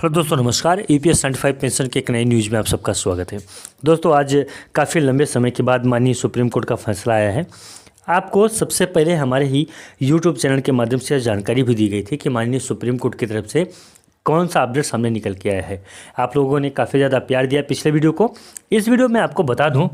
Hello दोस्तों, नमस्कार। EPS 95 pension के एक नई न्यूज़ में आप सबका स्वागत है। दोस्तों, आज काफ़ी लंबे समय के बाद माननीय सुप्रीम कोर्ट का फैसला आया है। आपको सबसे पहले हमारे ही YouTube चैनल के माध्यम से जानकारी भी दी गई थी कि माननीय सुप्रीम कोर्ट की तरफ से कौन सा अपडेट सामने निकल के आया है। आप लोगों ने काफ़ी ज़्यादा प्यार दिया पिछले वीडियो को। इस वीडियो में आपको बता दूँ,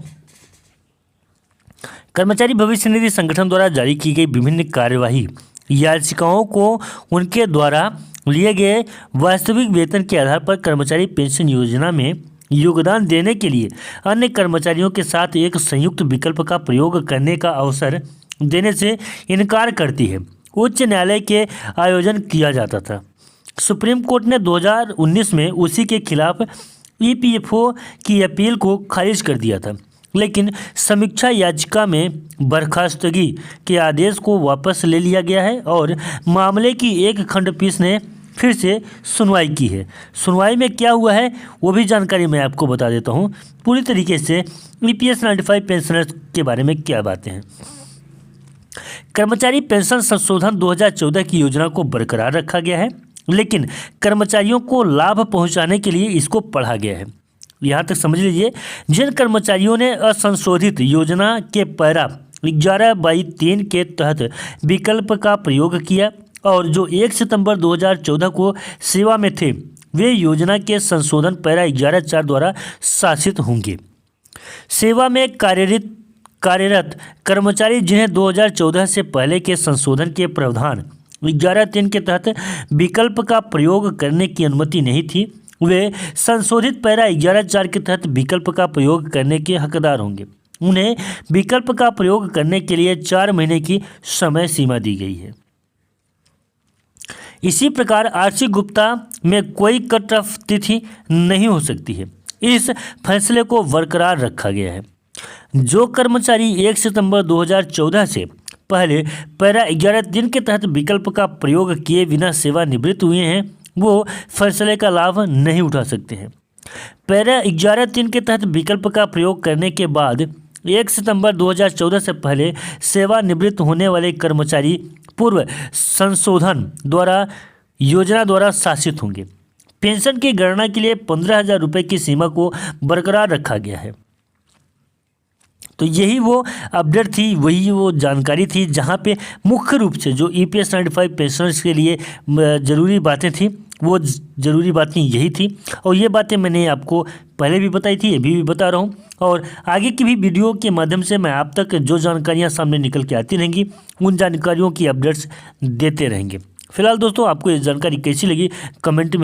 कर्मचारी भविष्य निधि संगठन द्वारा जारी की गई विभिन्न कार्यवाही याचिकाओं को उनके द्वारा लिए गए वास्तविक वेतन के आधार पर कर्मचारी पेंशन योजना में योगदान देने के लिए अन्य कर्मचारियों के साथ एक संयुक्त विकल्प का प्रयोग करने का अवसर देने से इनकार करती है। उच्च न्यायालय के आयोजन किया जाता था। सुप्रीम कोर्ट ने 2019 में उसी के खिलाफ EPFO की अपील को खारिज कर दिया था, लेकिन समीक्षा याचिका में बर्खास्तगी के आदेश को वापस ले लिया गया है और मामले की एक खंडपीठ ने फिर से सुनवाई की है। सुनवाई में क्या हुआ है वो भी जानकारी मैं आपको बता देता हूँ पूरी तरीके से। EPS 95 पेंशनर्स के बारे में क्या बातें हैं। कर्मचारी पेंशन संशोधन 2014 की योजना को बरकरार रखा गया है, लेकिन कर्मचारियों को लाभ पहुँचाने के लिए इसको पढ़ा गया है। यहाँ तक समझ लीजिए, जिन कर्मचारियों ने असंशोधित योजना के पैरा 11/3 के तहत विकल्प का प्रयोग किया और जो 1 सितंबर 2014 को सेवा में थे, वे योजना के संशोधन पैरा 11(4) द्वारा शासित होंगे। सेवा में कार्यरत कर्मचारी जिन्हें 2014 से पहले के संशोधन के प्रावधान 11(3) के तहत विकल्प का प्रयोग करने की अनुमति नहीं थी, वे संशोधित पैरा 11(4) के तहत विकल्प का प्रयोग करने के हकदार होंगे। उन्हें विकल्प का प्रयोग करने के लिए 4 महीने की समय सीमा दी गई है। इसी प्रकार आर्थिक गुप्ता में कोई कट ऑफ तिथि नहीं हो सकती है। इस फैसले को बरकरार रखा गया है। जो कर्मचारी 1 सितंबर 2014 से पहले पैरा 11(3) के तहत विकल्प का प्रयोग किए बिना सेवानिवृत्त हुए हैं, वो फैसले का लाभ नहीं उठा सकते हैं। पैरा 11(3) के तहत विकल्प का प्रयोग करने के बाद 1 सितंबर 2014 से पहले सेवानिवृत्त होने वाले कर्मचारी पूर्व संशोधन योजना द्वारा शासित होंगे। पेंशन की गणना के लिए 15,000 रुपये की सीमा को बरकरार रखा गया है। तो यही वो अपडेट थी, वही वो जानकारी थी जहाँ पे मुख्य रूप से जो EPS 95 पेंशनर्स के लिए ज़रूरी बातें थी, वो ज़रूरी बातें यही थी। और ये बातें मैंने आपको पहले भी बताई थी, अभी भी बता रहा हूँ, और आगे की भी वीडियो के माध्यम से मैं आप तक जो जानकारियाँ सामने निकल के आती रहेंगी, उन जानकारियों की अपडेट्स देते रहेंगे। फिलहाल दोस्तों, आपको ये जानकारी कैसी लगी कमेंट में